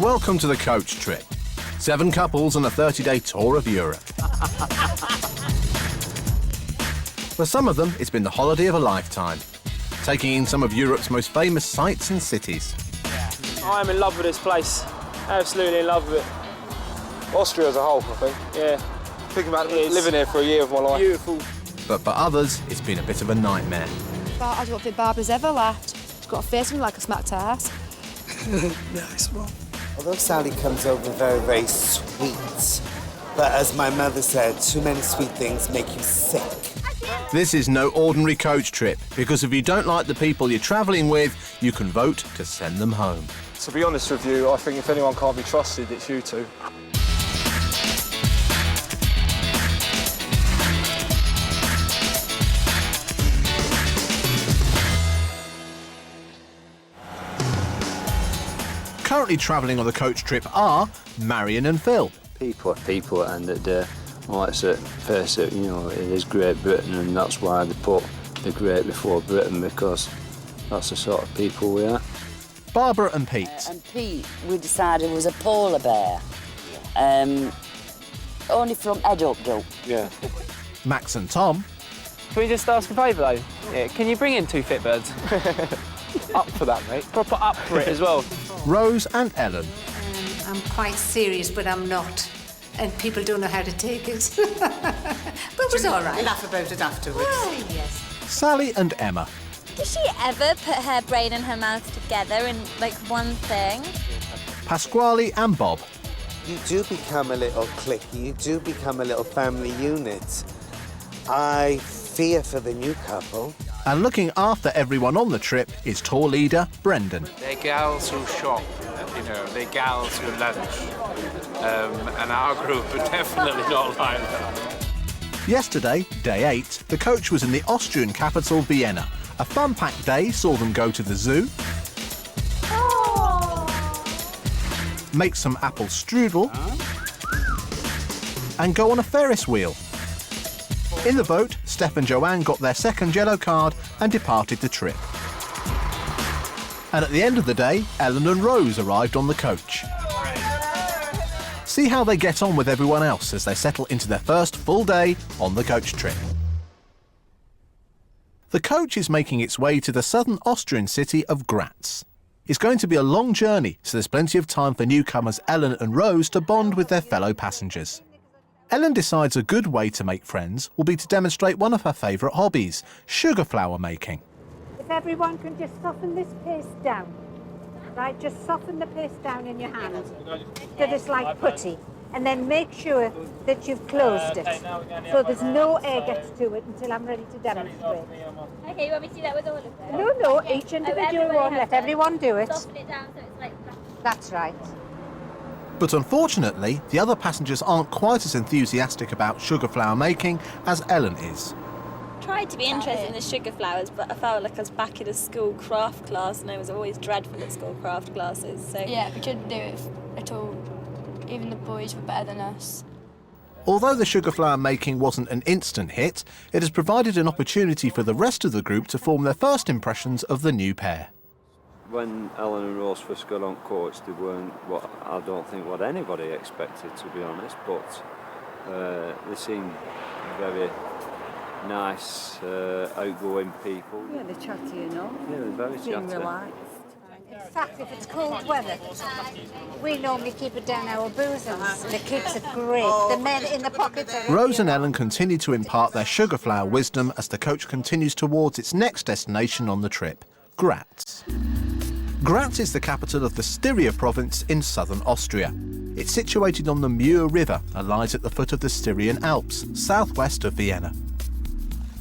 Welcome to the coach trip. 7 couples on a 30-day tour of Europe. For some of them, it's been the holiday of a lifetime, taking in some of Europe's most famous sights and cities. I'm in love with this place. Absolutely in love with it. Austria as a whole, I think. Yeah. Thinking about living here for a year of my life. Beautiful. But for others, it's been a bit of a nightmare. I don't think Barbara's ever laughed. She's got a face like a smacked ass. Nice one. Although Sally comes over very, very sweet, but as my mother said, too many sweet things make you sick. This is no ordinary coach trip, because if you don't like the people you're travelling with, you can vote to send them home. To be honest with you, I think if anyone can't be trusted, it's you two. Currently travelling on the coach trip are Marion and Phil. People are people at the end of the day. Well, let's face it, you know, it is Great Britain, and that's why they put the Great before Britain, because that's the sort of people we are. Barbara and Pete. And Pete, we decided, was a polar bear. Only from head up, though. Yeah. Max and Tom. Can we just ask a favour, though? Yeah, can you bring in 2 fit birds? Up for that, mate. Proper up for it as well. Rose and Ellen. I'm quite serious, but I'm not. And people don't know how to take it. But it was all right. Laugh about it afterwards. Oh, yes. Sally and Emma. Does she ever put her brain and her mouth together in, like, one thing? Pasquale and Bob. You do become a little clique, you do become a little family unit. I fear for the new couple. And looking after everyone on the trip is tour leader Brendan. They're gals who shop, you know, they're gals who lunch. And our group are definitely not like that. Yesterday, day 8, the coach was in the Austrian capital, Vienna. A fun-packed day saw them go to the zoo, make some apple strudel, and go on a Ferris wheel. In the boat, Steph and Joanne got their second yellow card and departed the trip. And at the end of the day, Ellen and Rose arrived on the coach. See how they get on with everyone else as they settle into their first full day on the coach trip. The coach is making its way to the southern Austrian city of Graz. It's going to be a long journey, so there's plenty of time for newcomers Ellen and Rose to bond with their fellow passengers. Ellen decides a good way to make friends will be to demonstrate one of her favourite hobbies, sugar flower making. If everyone can just soften this paste down, right? Just soften the paste down in your hand, so it's like putty. And then make sure that you've closed it, so there's no air gets to it until I'm ready to demonstrate. Okay, you want me to do that with all of them? No, each individual one, let everyone do it. Soften it down so it's like... That's right. But unfortunately, the other passengers aren't quite as enthusiastic about sugar flower making as Ellen is. Tried to be interested in the sugar flowers, but I felt like I was back in a school craft class, and I was always dreadful at school craft classes, so... Yeah, we couldn't do it at all. Even the boys were better than us. Although the sugar flower making wasn't an instant hit, it has provided an opportunity for the rest of the group to form their first impressions of the new pair. When Ellen and Rose first got on coach, they weren't what anybody expected, to be honest, but they seemed very nice, outgoing people. Yeah, they're chatty, you know. Yeah, they're very chatty. Relaxed. In fact, if it's cold weather, we normally keep it down our bosoms, and it keeps it great. The men in the pockets are... Rose and Ellen continue to impart their sugar flower wisdom as the coach continues towards its next destination on the trip, Graz. Graz is the capital of the Styria province in southern Austria. It's situated on the Mur River and lies at the foot of the Styrian Alps, southwest of Vienna.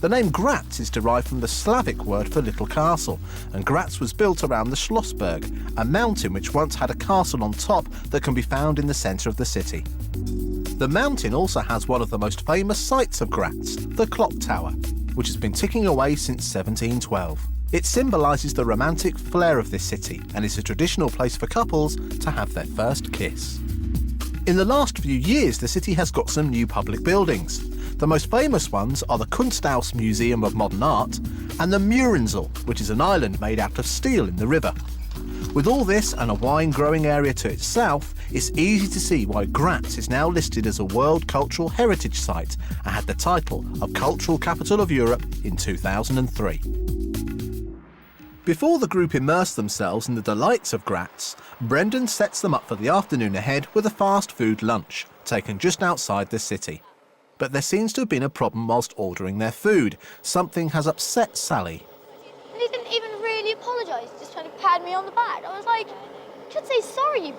The name Graz is derived from the Slavic word for little castle, and Graz was built around the Schlossberg, a mountain which once had a castle on top that can be found in the centre of the city. The mountain also has one of the most famous sights of Graz, the clock tower, which has been ticking away since 1712. It symbolises the romantic flair of this city and is a traditional place for couples to have their first kiss. In the last few years, the city has got some new public buildings. The most famous ones are the Kunsthaus Museum of Modern Art and the Murinsel, which is an island made out of steel in the river. With all this and a wine growing area to its south, it's easy to see why Graz is now listed as a World Cultural Heritage Site and had the title of Cultural Capital of Europe in 2003. Before the group immerse themselves in the delights of Graz, Brendan sets them up for the afternoon ahead with a fast food lunch, taken just outside the city. But there seems to have been a problem whilst ordering their food. Something has upset Sally. And he didn't even really apologise, just trying to pat me on the back. I was like, you should say sorry, you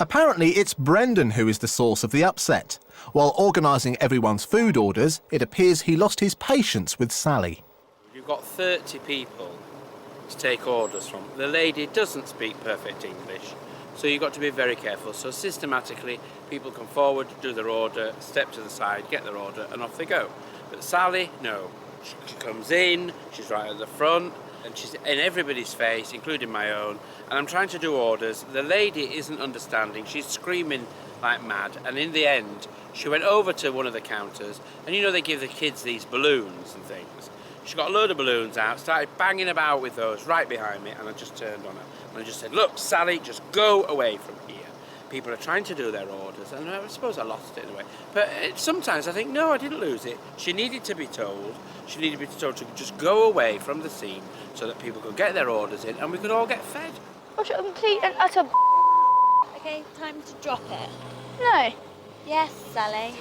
Apparently, it's Brendan who is the source of the upset. While organising everyone's food orders, it appears he lost his patience with Sally. You've got 30 people to take orders from. The lady doesn't speak perfect English, so you've got to be very careful. So systematically, people come forward, do their order, step to the side, get their order, and off they go. But Sally, no. She comes in, she's right at the front, and she's in everybody's face, including my own, and I'm trying to do orders. The lady isn't understanding, she's screaming like mad, and in the end, she went over to one of the counters, and you know they give the kids these balloons and things. She got a load of balloons out, started banging about with those right behind me, and I just turned on her. And I just said, look, Sally, just go away from here. People are trying to do their orders, and I suppose I lost it in a way. But sometimes I think, no, I didn't lose it. She needed to be told. She needed to be told to just go away from the scene so that people could get their orders in and we could all get fed. What a complete and utter Okay, time to drop it. No. Yes, Sally.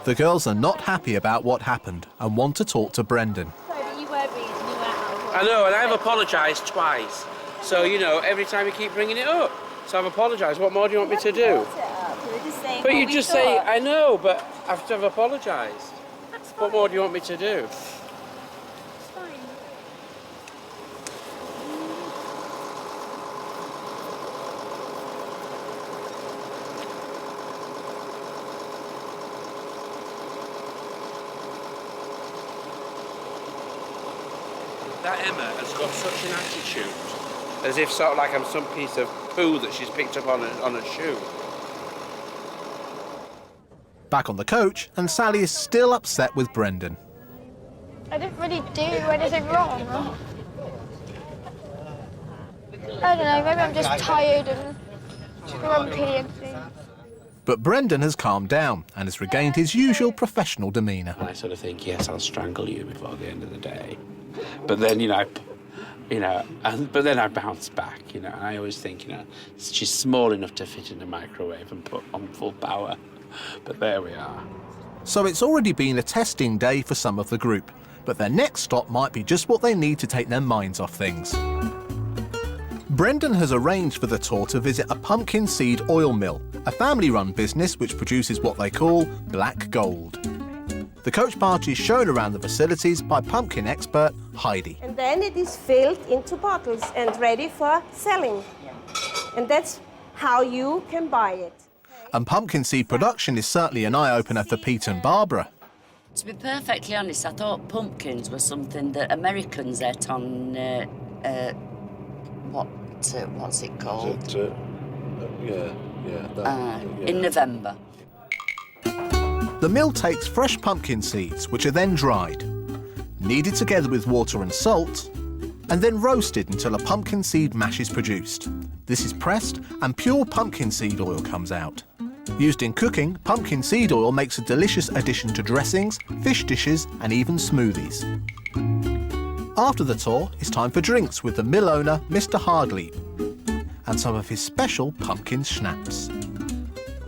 The girls are not happy about what happened and want to talk to Brendan. Sorry, but you were rude and you were out of order. I know, and I've apologised twice. So, you know, every time you keep bringing it up. So I've apologised. What more do you want me to do? But you just say, I know, but I've apologised. What more do you want me to do? It's fine. That Emma has got such an attitude, as if sort of like I'm some piece of poo that she's picked up on a shoe. Back on the coach, and Sally is still upset with Brendan. I didn't really do anything wrong. I don't know, maybe I'm just tired and grumpy and things. But Brendan has calmed down and has regained his usual professional demeanour. And I sort of think, yes, I'll strangle you before the end of the day. But then, but then I bounce back, and I always think, she's small enough to fit in a microwave and put on full power. But there we are. So it's already been a testing day for some of the group, but their next stop might be just what they need to take their minds off things. Brendan has arranged for the tour to visit a pumpkin seed oil mill, a family-run business which produces what they call black gold. The coach party is shown around the facilities by pumpkin expert Heidi. And then it is filled into bottles and ready for selling. And that's how you can buy it. And pumpkin seed production is certainly an eye-opener for Pete and Barbara. To be perfectly honest, I thought pumpkins were something that Americans ate on, what's it called? In November. The mill takes fresh pumpkin seeds, which are then dried, kneaded together with water and salt, and then roasted until a pumpkin seed mash is produced. This is pressed and pure pumpkin seed oil comes out. Used in cooking, pumpkin seed oil makes a delicious addition to dressings, fish dishes and even smoothies. After the tour, it's time for drinks with the mill owner, Mr. Hardleap, and some of his special pumpkin schnapps.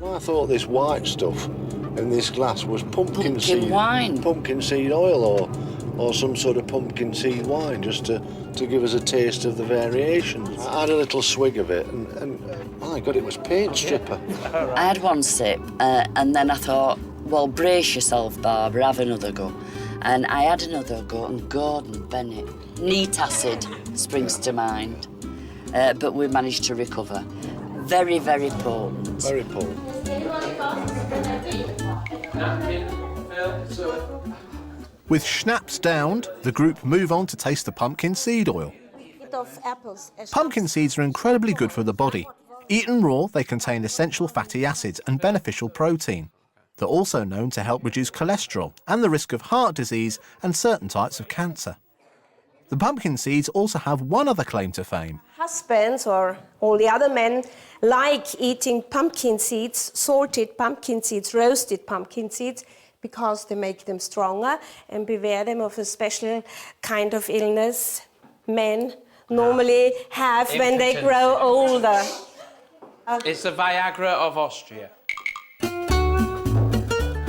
I thought this white stuff in this glass was pumpkin seed wine. Pumpkin seed oil or some sort of pumpkin seed wine, just to give us a taste of the variations. I had a little swig of it and my God, it was paint stripper. I had one sip and then I thought, well, brace yourself, Barbara, have another go. And I had another go, and Gordon Bennett, neat acid springs to mind, but we managed to recover. Very, very potent. Very potent. With schnapps downed, the group move on to taste the pumpkin seed oil. Pumpkin seeds are incredibly good for the body. Eaten raw, they contain essential fatty acids and beneficial protein. They're also known to help reduce cholesterol and the risk of heart disease and certain types of cancer. The pumpkin seeds also have one other claim to fame. Husbands or all the other men like eating pumpkin seeds, salted pumpkin seeds, roasted pumpkin seeds, because they make them stronger and beware them of a special kind of illness men normally have when they grow older. It's the Viagra of Austria.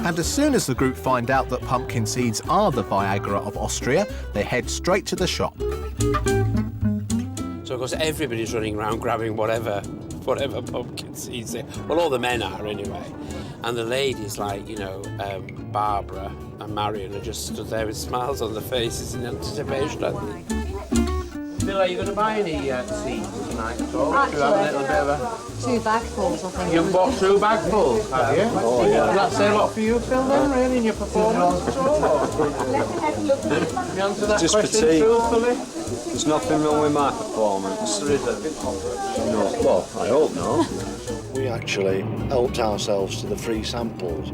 And as soon as the group find out that pumpkin seeds are the Viagra of Austria, they head straight to the shop. So, of course, everybody's running around grabbing whatever pumpkin seeds. Well, all the men are anyway. And the ladies, like, you know, Barbara and Marion, are just stood there with smiles on their faces in anticipation, I think. Bill, are you going to buy any seeds tonight at all? Actually, have a little bit of a... 2 bagfuls, I think. You've bought 2 bagfuls, have you? Oh, yeah. Does that say a lot for you, Phil, then, really, in your performance at all? You answer that Just question fatigue. truthfully? There's nothing wrong with my performance. There isn't. No. Well, I hope not. We actually helped ourselves to the free samples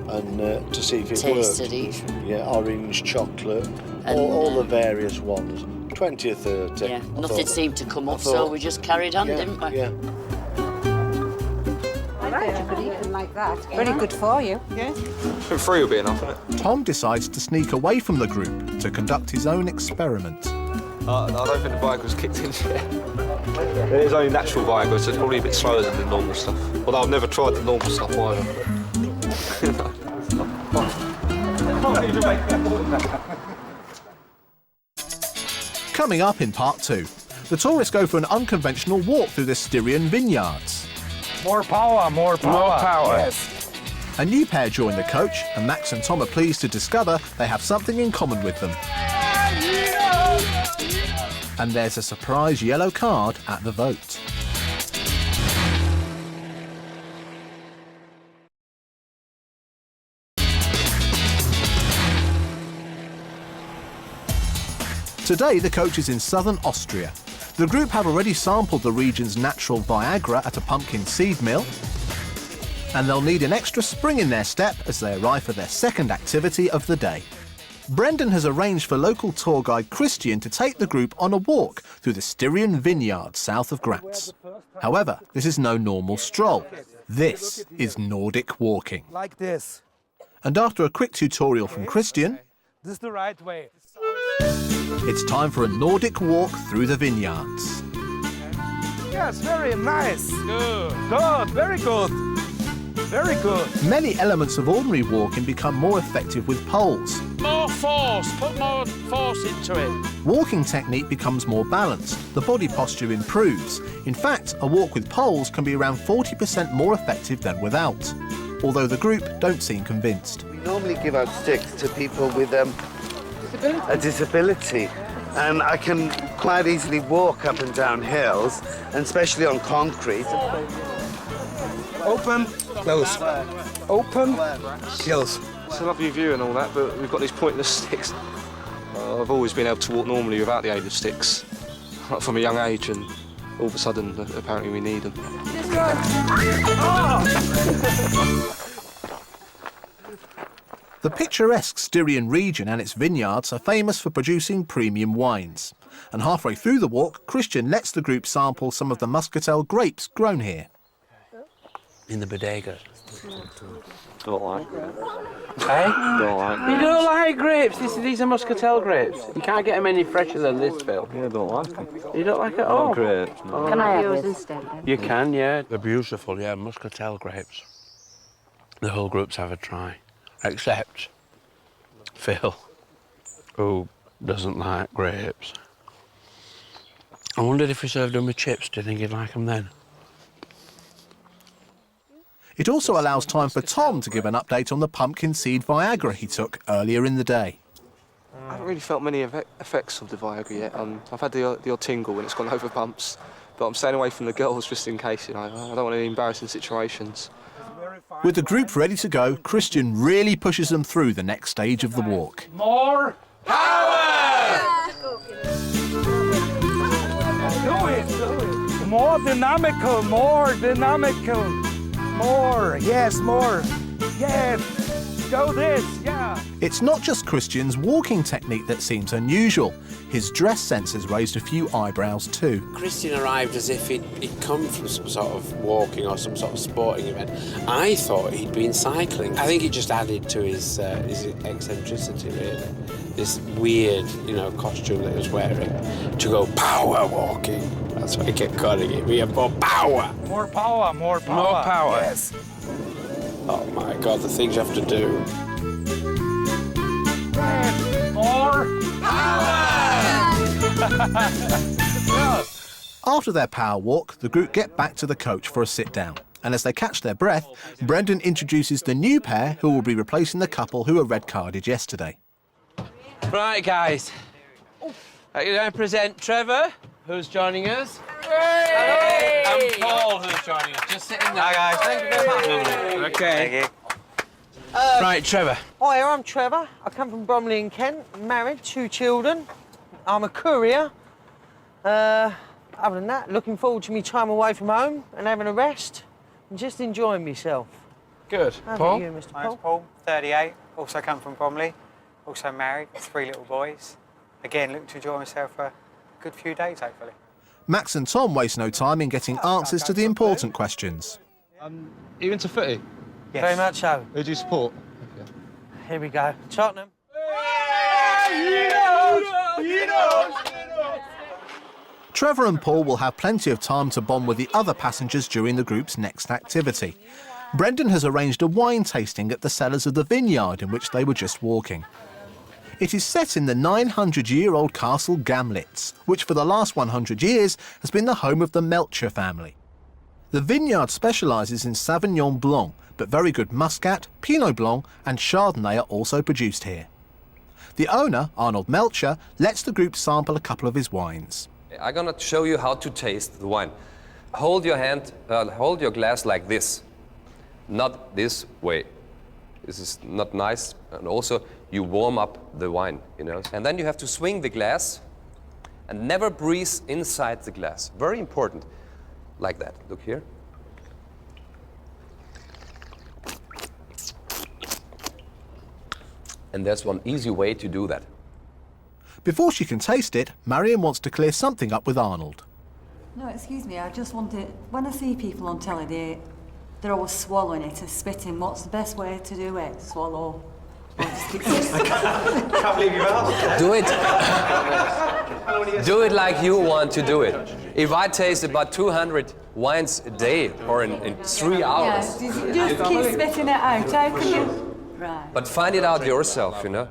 and to see if it Tasted worked. each. Yeah, orange, chocolate, And, all the various ones. 20 or 30. Yeah, I nothing thought- seemed to come up, I thought- so we just carried on, yeah, didn't we? Yeah. I bet you could eat them like that. Very good for you. I think 3 will be enough, isn't it? Tom decides to sneak away from the group to conduct his own experiment. I don't think the Viagra's kicked in yet. It is only natural Viagra, so it's probably a bit slower than the normal stuff. Although I've never tried the normal stuff either. Coming up in part 2, the tourists go for an unconventional walk through the Styrian vineyards. More power, more power. More power. Yes. A new pair join the coach, and Max and Tom are pleased to discover they have something in common with them. And there's a surprise yellow card at the vote. Today, the coach is in southern Austria. The group have already sampled the region's natural Viagra at a pumpkin seed mill, and they'll need an extra spring in their step as they arrive for their second activity of the day. Brendan has arranged for local tour guide Christian to take the group on a walk through the Styrian vineyards south of Graz. However, this is no normal stroll. This is Nordic walking. Like this. And after a quick tutorial from Christian, This is the right way. it's time for a Nordic walk through the vineyards. Yes, very nice. Good. Good, very good. Very good. Many elements of ordinary walking become more effective with poles. More force, put more force into it. Walking technique becomes more balanced, the body posture improves. In fact, a walk with poles can be around 40% more effective than without. Although the group don't seem convinced. We normally give out sticks to people with a disability. And I can quite easily walk up and down hills, and especially on concrete. Open, close. Open, close. It's a lovely view and all that, but we've got these pointless sticks. I've always been able to walk normally without the aid of sticks, from a young age, and all of a sudden, apparently we need them. The picturesque Styrian region and its vineyards are famous for producing premium wines. And halfway through the walk, Christian lets the group sample some of the muscatel grapes grown here. In the bodega. Don't like grapes. Hey? Don't like You don't like grapes? These are muscatel grapes. You can't get them any fresher than this, Phil. Yeah, I don't like them. You don't like it at all? Not grapes, no. Can I have yours instead? You can, yeah. They're beautiful, yeah, muscatel grapes. The whole group's have a try. Except Phil, who doesn't like grapes. I wondered if we served them with chips, do you think he'd like them then? It also allows time for Tom to give an update on the pumpkin seed Viagra he took earlier in the day. I haven't really felt many effects of the Viagra yet. I've had the odd tingle when it's gone over bumps, but I'm staying away from the girls just in case, you know. I don't want any embarrassing situations. With the group ready to go, Christian really pushes them through the next stage of the walk. More power! Do it. More dynamical, more dynamical. More, yes, more. Yes. Go this, yeah. It's not just Christian's walking technique that seems unusual. His dress sense has raised a few eyebrows too. Christian arrived as if he'd come from some sort of walking or some sort of sporting event. I thought he'd been cycling. I think it just added to his eccentricity, really. This weird, costume that he was wearing to go power walking. That's what he kept calling it. We have more power. More power, more power. More power. Yes. Oh my God, the things you have to do. More power! After their power walk, the group get back to the coach for a sit-down. And as they catch their breath, Brendan introduces the new pair who will be replacing the couple who were red-carded yesterday. Right, guys. You're going to present Trevor, who's joining us. Hey! And Paul, who's joining us. Just sitting there. Hi, guys. Thank you very much. OK. Thank you. Right, Trevor. Hi, I'm Trevor. I come from Bromley in Kent. I'm married, 2 children. I'm a courier. Other than that, looking forward to me time away from home and having a rest and just enjoying myself. Good. How Paul? about you, Mr. My Paul? name's Paul, 38. Also come from Bromley. Also married, 3 little boys. Again, looking to enjoy myself for a good few days, hopefully. Max and Tom waste no time in getting answers to the important questions. Are you into footy? Yes. Very much so. Who do you support? Here we go. Tottenham. Trevor and Paul will have plenty of time to bond with the other passengers during the group's next activity. Brendan has arranged a wine tasting at the cellars of the vineyard in which they were just walking. It is set in the 900-year-old castle Gamlitz, which for the last 100 years has been the home of the Melcher family. The vineyard specialises in Sauvignon Blanc, but very good Muscat, Pinot Blanc and Chardonnay are also produced here. The owner, Arnold Melcher, lets the group sample a couple of his wines. I'm gonna show you how to taste the wine. Hold your glass like this, not this way. This is not nice, and also you warm up the wine, And then you have to swing the glass and never breathe inside the glass. Very important, like that. Look here. And there's one easy way to do that. Before she can taste it, Marion wants to clear something up with Arnold. No, excuse me, I just wanted... When I see people on telly, they're always swallowing it or spitting. What's the best way to do it? Swallow? Or just keep... I can't believe you've asked. Do it. Do it like you want to do it. If I taste about 200 wines a day or in 3 hours... Yeah, just keep spitting it out. How can you... Right. But find it out yourself, And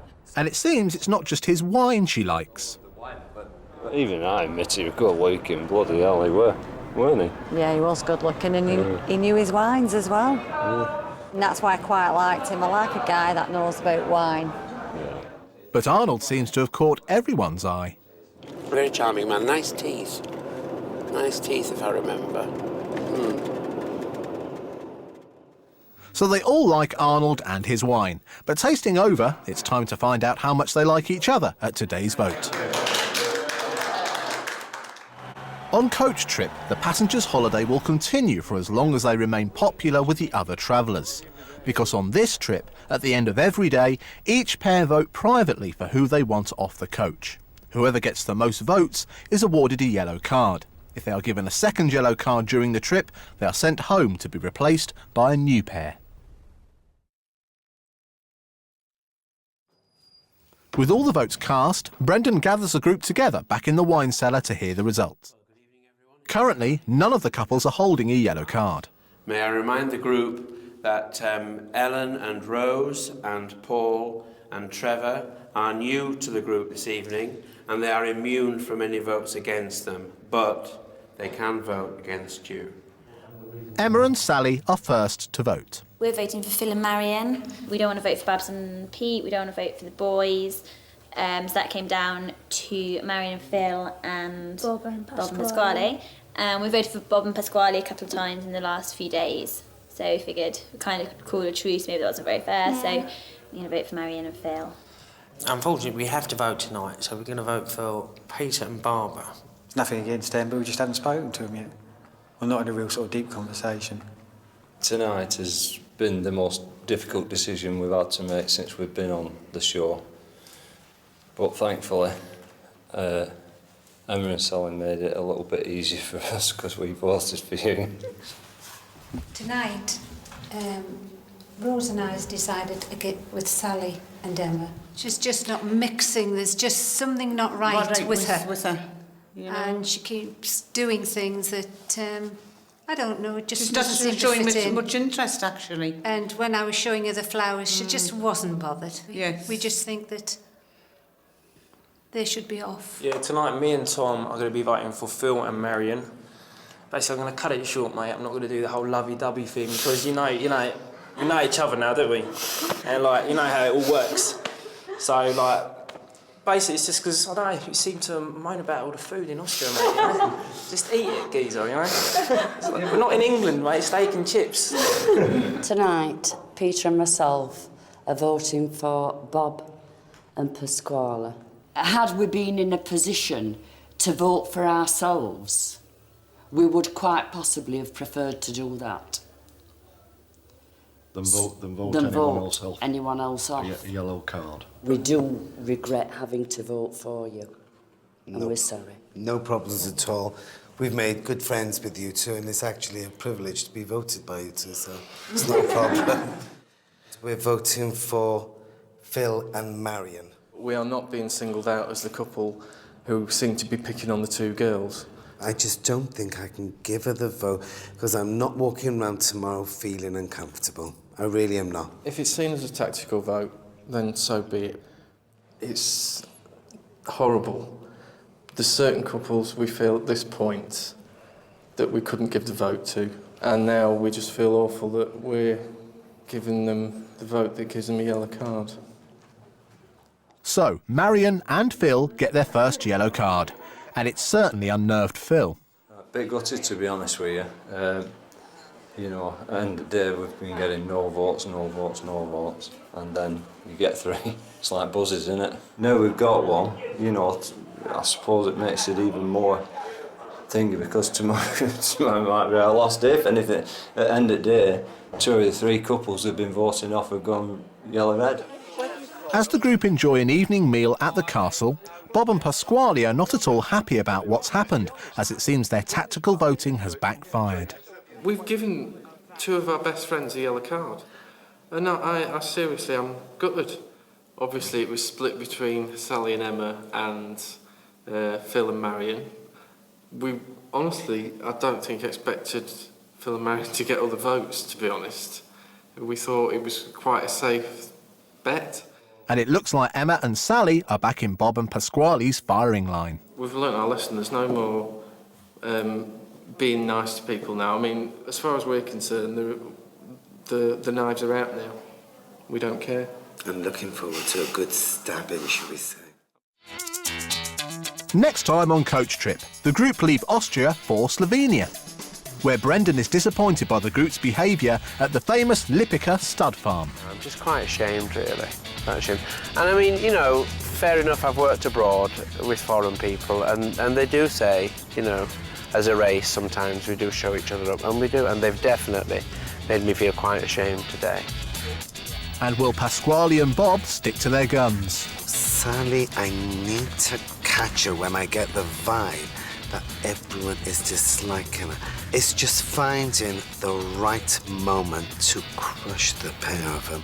it seems it's not just his wine she likes. Even I admit he was good looking, bloody hell, he were, weren't he? Yeah, he was good looking and he knew his wines as well. Yeah. And that's why I quite liked him. I like a guy that knows about wine. Yeah. But Arnold seems to have caught everyone's eye. Very charming man, nice teeth. Nice teeth, if I remember. So they all like Arnold and his wine. But tasting over, it's time to find out how much they like each other at today's vote. On Coach Trip, the passengers' holiday will continue for as long as they remain popular with the other travellers. Because on this trip, at the end of every day, each pair vote privately for who they want off the coach. Whoever gets the most votes is awarded a yellow card. If they are given a second yellow card during the trip, they are sent home to be replaced by a new pair. With all the votes cast, Brendan gathers the group together back in the wine cellar to hear the results. Currently, none of the couples are holding a yellow card. May I remind the group that Ellen and Rose and Paul and Trevor are new to the group this evening and they are immune from any votes against them, but they can vote against you. Emma and Sally are first to vote. We're voting for Phil and Marion. We don't want to vote for Babs and Pete. We don't want to vote for the boys. So that came down to Marion and Phil and Bob and Pasquale. We voted for Bob and Pasquale a couple of times in the last few days. So we figured we kind of call a truce. Maybe that wasn't very fair. So we're going to vote for Marion and Phil. Unfortunately, we have to vote tonight. So we're going to vote for Peter and Barbara. There's nothing against them, but we just haven't spoken to them yet. We're not in a real sort of deep conversation. Tonight has been the most difficult decision we've had to make since we've been on the show. But thankfully, Emma and Sally made it a little bit easier for us because we voted for you. Tonight, Rose and I has decided to get with Sally and Emma. She's just not mixing. There's just something not right with her. You know? And she keeps doing things that, I don't know, it just doesn't showing fit in. much interest, actually. And when I was showing her the flowers, she just wasn't bothered. Yes. We just think that they should be off. Yeah, tonight me and Tom are going to be voting for Phil and Marion. Basically, I'm going to cut it short, mate. I'm not going to do the whole lovey-dovey thing because you know each other now, don't we? And like, you know how it all works. So like, basically, it's just because I don't know. You seem to moan about all the food in Austria, mate. You know? Just eat it, geezer. You know. We're not in England, mate. Steak and chips. Tonight, Peter and myself are voting for Bob and Pasquale. Had we been in a position to vote for ourselves, we would quite possibly have preferred to do that. Then vote anyone else off. A yellow card. We do regret having to vote for you, and we're sorry. No problems at all. We've made good friends with you two, and it's actually a privilege to be voted by you two, so it's not a problem. We're voting for Phil and Marion. We are not being singled out as the couple who seem to be picking on the two girls. I just don't think I can give her the vote because I'm not walking around tomorrow feeling uncomfortable. I really am not. If it's seen as a tactical vote, then so be it. It's horrible. There's certain couples we feel at this point that we couldn't give the vote to, and now we just feel awful that we're giving them the vote that gives them a yellow card. So, Marion and Phil get their first yellow card, and it's certainly unnerved Phil. A bit gutted, to be honest with you. You know, at the end of the day, we've been getting no votes, and then you get three. It's like buzzes, isn't it? Now we've got one, you know, I suppose it makes it even more thingy because tomorrow might be our last day, if anything. At the end of the day, 2 of the 3 couples who've been voting off have gone yellow-red. As the group enjoy an evening meal at the castle, Bob and Pasquale are not at all happy about what's happened, as it seems their tactical voting has backfired. We've given 2 of our best friends a yellow card, and I seriously am gutted. Obviously, it was split between Sally and Emma and Phil and Marion. We honestly, I don't think expected Phil and Marion to get all the votes, to be honest. We thought it was quite a safe bet. And it looks like Emma and Sally are back in Bob and Pasquale's firing line. We've learnt our lesson. There's no more being nice to people now. I mean, as far as we're concerned, the knives are out now. We don't care. I'm looking forward to a good stabbing, shall we say. Next time on Coach Trip, the group leave Austria for Slovenia, where Brendan is disappointed by the group's behaviour at the famous Lipica stud farm. I'm just quite ashamed, really. Quite ashamed. And I mean, you know, fair enough, I've worked abroad with foreign people, and they do say, you know, as a race, sometimes we do show each other up, and we do, and they've definitely made me feel quite ashamed today. And will Pasquale and Bob stick to their guns? Sally, I need to catch her when I get the vibe that everyone is disliking her. It's just finding the right moment to crush the pair of them.